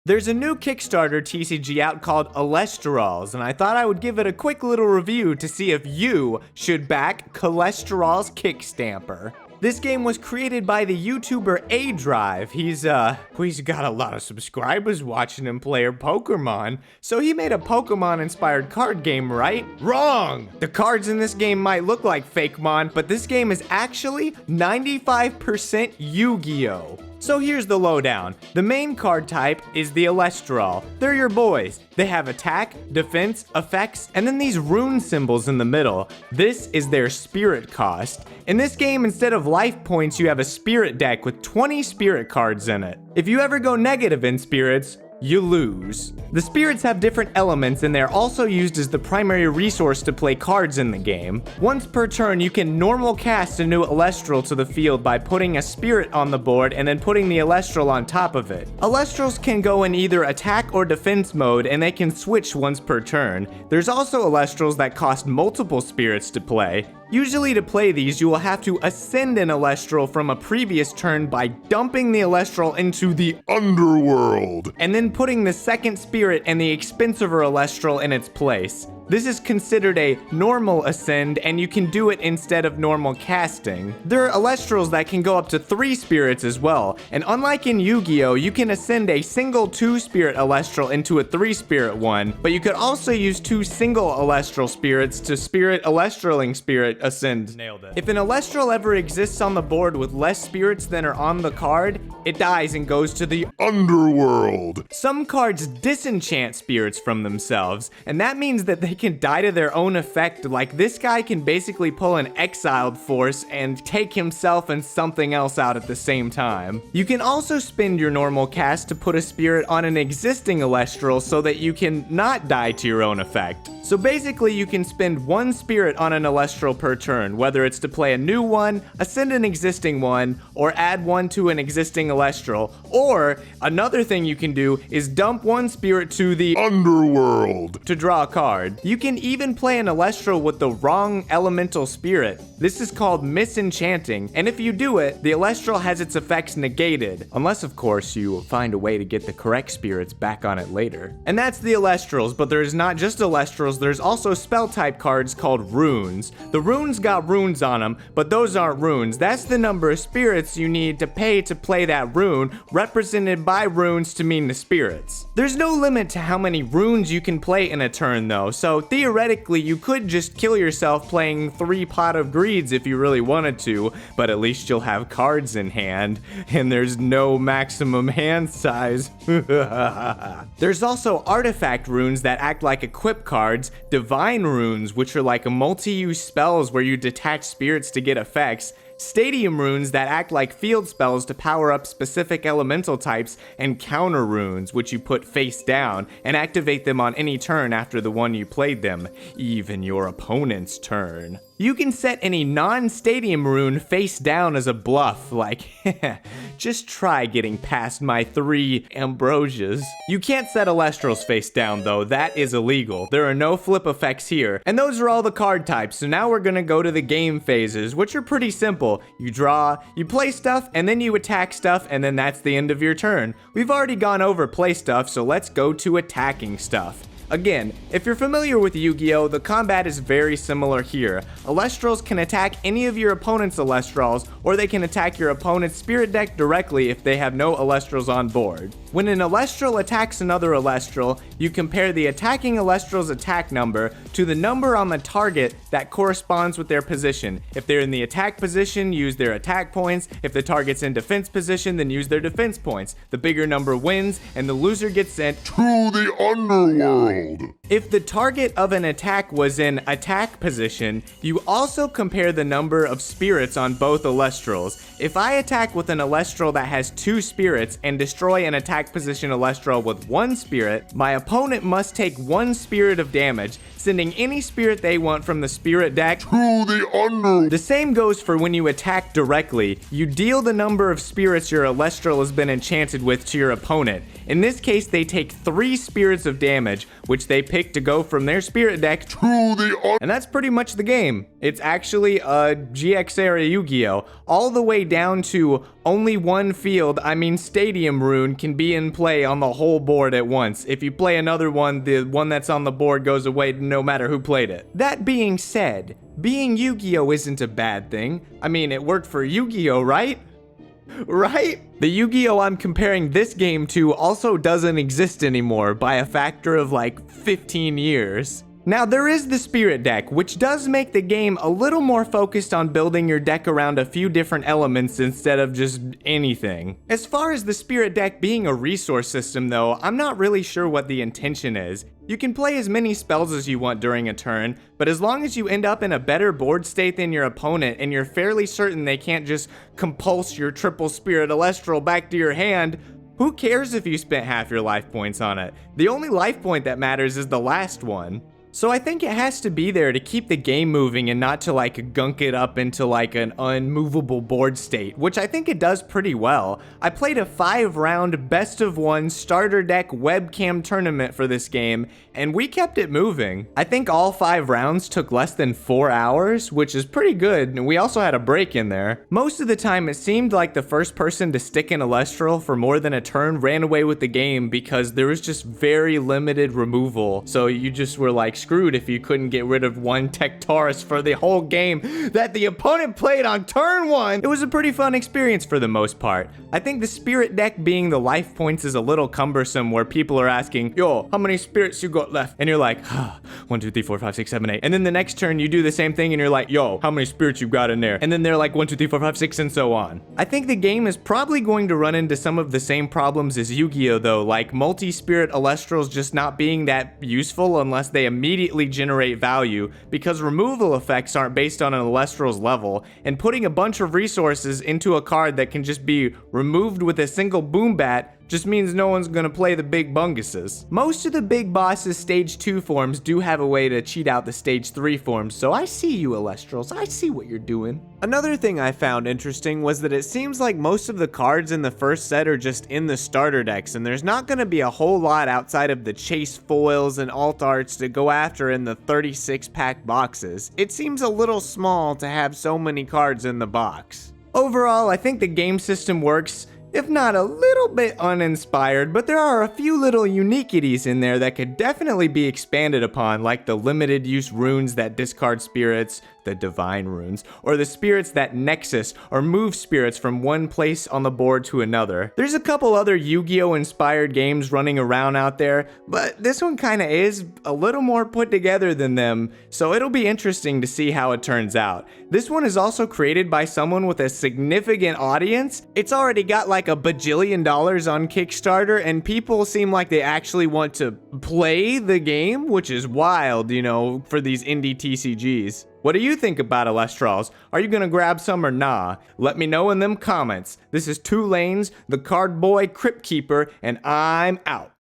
There's a new Kickstarter TCG out called Elestrals, and I thought I would give it a quick little review to see if you should back Elestrals Kickstamper. This game was created by the YouTuber aDrive. He's got a lot of subscribers watching him play Pokemon, so he made a Pokemon-inspired card game, right? Wrong! The cards in this game might look like Fakemon, but this game is actually 95% Yu-Gi-Oh! So here's the lowdown. The main card type is the Elestral. They're your boys. They have attack, defense, effects, and then these rune symbols in the middle. This is their spirit cost. In this game, instead of life points, you have a spirit deck with 20 spirit cards in it. If you ever go negative in spirits, you lose. The spirits have different elements and they're also used as the primary resource to play cards in the game. Once per turn, you can normal cast a new Elestral to the field by putting a spirit on the board and then putting the Elestral on top of it. Elestrals can go in either attack or defense mode and they can switch once per turn. There's also Elestrals that cost multiple spirits to play. Usually to play these, you will have to ascend an Elestral from a previous turn by dumping the Elestral into the underworld, and then putting the second spirit and the expensiver Elestral in its place. This is considered a normal ascend, and you can do it instead of normal casting. There are Elestrals that can go up to 3 spirits as well, and unlike in Yu-Gi-Oh, you can ascend a single 2-spirit Elestral into a 3-spirit one, but you could also use 2 single Elestral spirits to spirit Elestraling spirit ascend. Nailed it. If an Elestral ever exists on the board with less spirits than are on the card, it dies and goes to the underworld. Some cards disenchant spirits from themselves, and that means that they can die to their own effect. Like this guy can basically pull an exiled force and take himself and something else out at the same time. You can also spend your normal cast to put a spirit on an existing Elestral so that you can not die to your own effect. So basically you can spend 1 spirit on an Elestral per turn, whether it's to play a new one, ascend an existing one, or add one to an existing Elestral. Or another thing you can do is dump 1 spirit to the underworld to draw a card. You can even play an Elestral with the wrong elemental spirit. This is called misenchanting, and if you do it, the Elestral has its effects negated, unless of course you find a way to get the correct spirits back on it later. And that's the Elestrals, but there's not just Elestrals, there's also spell type cards called runes. The runes got runes on them, but those aren't runes. That's the number of spirits you need to pay to play that rune, represented by runes to mean the spirits. There's no limit to how many runes you can play in a turn though, so theoretically you could just kill yourself playing 3 Pot of Greeds if you really wanted to, but at least you'll have cards in hand, and there's no maximum hand size. There's also artifact runes that act like equip cards, divine runes, which are like multi-use spells where you detach spirits to get effects, stadium runes that act like field spells to power up specific elemental types, and counter runes, which you put face down and activate them on any turn after the one you played them, even your opponent's turn. You can set any non-stadium rune face down as a bluff, like, just try getting past my 3 ambrosias. You can't set Elestrals face down though, that is illegal. There are no flip effects here. And those are all the card types, so now we're gonna go to the game phases, which are pretty simple. You draw, you play stuff, and then you attack stuff, and then that's the end of your turn. We've already gone over play stuff, so let's go to attacking stuff. Again, if you're familiar with Yu-Gi-Oh, the combat is very similar here. Elestrals can attack any of your opponent's Elestrals, or they can attack your opponent's spirit deck directly if they have no Elestrals on board. When an Elestral attacks another Elestral, you compare the attacking Elestral's attack number to the number on the target that corresponds with their position. If they're in the attack position, use their attack points. If the target's in defense position, then use their defense points. The bigger number wins, and the loser gets sent to the underworld. If the target of an attack was in attack position, you also compare the number of spirits on both Elestrals. If I attack with an Elestral that has 2 spirits and destroy an attack position Elestral with 1 spirit, my opponent must take 1 spirit of damage, sending any spirit they want from the spirit deck to the under. The same goes for when you attack directly. You deal the number of spirits your Elestral has been enchanted with to your opponent. In this case, they take 3 spirits of damage, which they pick to go from their spirit deck to the and that's pretty much the game. It's actually a GX era Yu-Gi-Oh! All the way down to only one field, I mean Stadium Rune, can be in play on the whole board at once. If you play another one, the one that's on the board goes away no matter who played it. That being said, being Yu-Gi-Oh! Isn't a bad thing. I mean, it worked for Yu-Gi-Oh!, right? Right? The Yu-Gi-Oh! I'm comparing this game to also doesn't exist anymore by a factor of like 15 years. Now, there is the Spirit deck, which does make the game a little more focused on building your deck around a few different elements instead of just anything. As far as the Spirit deck being a resource system though, I'm not really sure what the intention is. You can play as many spells as you want during a turn, but as long as you end up in a better board state than your opponent and you're fairly certain they can't just compulse your triple Spirit Elestral back to your hand, who cares if you spent half your life points on it? The only life point that matters is the last one. So I think it has to be there to keep the game moving and not to like gunk it up into like an unmovable board state, which I think it does pretty well. I played a 5-round best of 1 starter deck webcam tournament for this game, and we kept it moving. I think all 5 rounds took less than 4 hours, which is pretty good, and we also had a break in there. Most of the time it seemed like the first person to stick an Elestral for more than a turn ran away with the game because there was just very limited removal, so you just were like screwed if you couldn't get rid of one Tectaurus for the whole game that the opponent played on turn 1. It was a pretty fun experience for the most part. I think the Spirit deck being the life points is a little cumbersome where people are asking, yo, how many spirits you got left? And you're like, 1, 2, 3, 4, 5, 6, 7, 8. And then the next turn you do the same thing and you're like, yo, how many spirits you got in there? And then they're like 1, 2, 3, 4, 5, 6, and so on. I think the game is probably going to run into some of the same problems as Yu-Gi-Oh! Though, like multi-spirit Elestrals just not being that useful unless they immediately generate value, because removal effects aren't based on an Elestral's level, and putting a bunch of resources into a card that can just be removed with a single boom bat just means no one's gonna play the big bunguses. Most of the big bosses stage 2 forms do have a way to cheat out the stage 3 forms, so I see you Elestrals, I see what you're doing. Another thing I found interesting was that it seems like most of the cards in the first set are just in the starter decks, and there's not gonna be a whole lot outside of the chase foils and alt arts to go after in the 36-pack boxes. It seems a little small to have so many cards in the box. Overall, I think the game system works, if not a little bit uninspired, but there are a few little uniquities in there that could definitely be expanded upon, like the limited use runes that discard spirits, the divine runes, or the spirits that nexus or move spirits from one place on the board to another. There's a couple other Yu-Gi-Oh! Inspired games running around out there, but this one kinda is a little more put together than them, so it'll be interesting to see how it turns out. This one is also created by someone with a significant audience. It's already got like a bajillion dollars on Kickstarter, and people seem like they actually want to play the game, which is wild, you know, for these indie TCGs. What do you think about Elestrals? Are you gonna grab some or nah? Let me know in them comments. This is 2 Lanes, the Card Boy Crypt Keeper, and I'm out.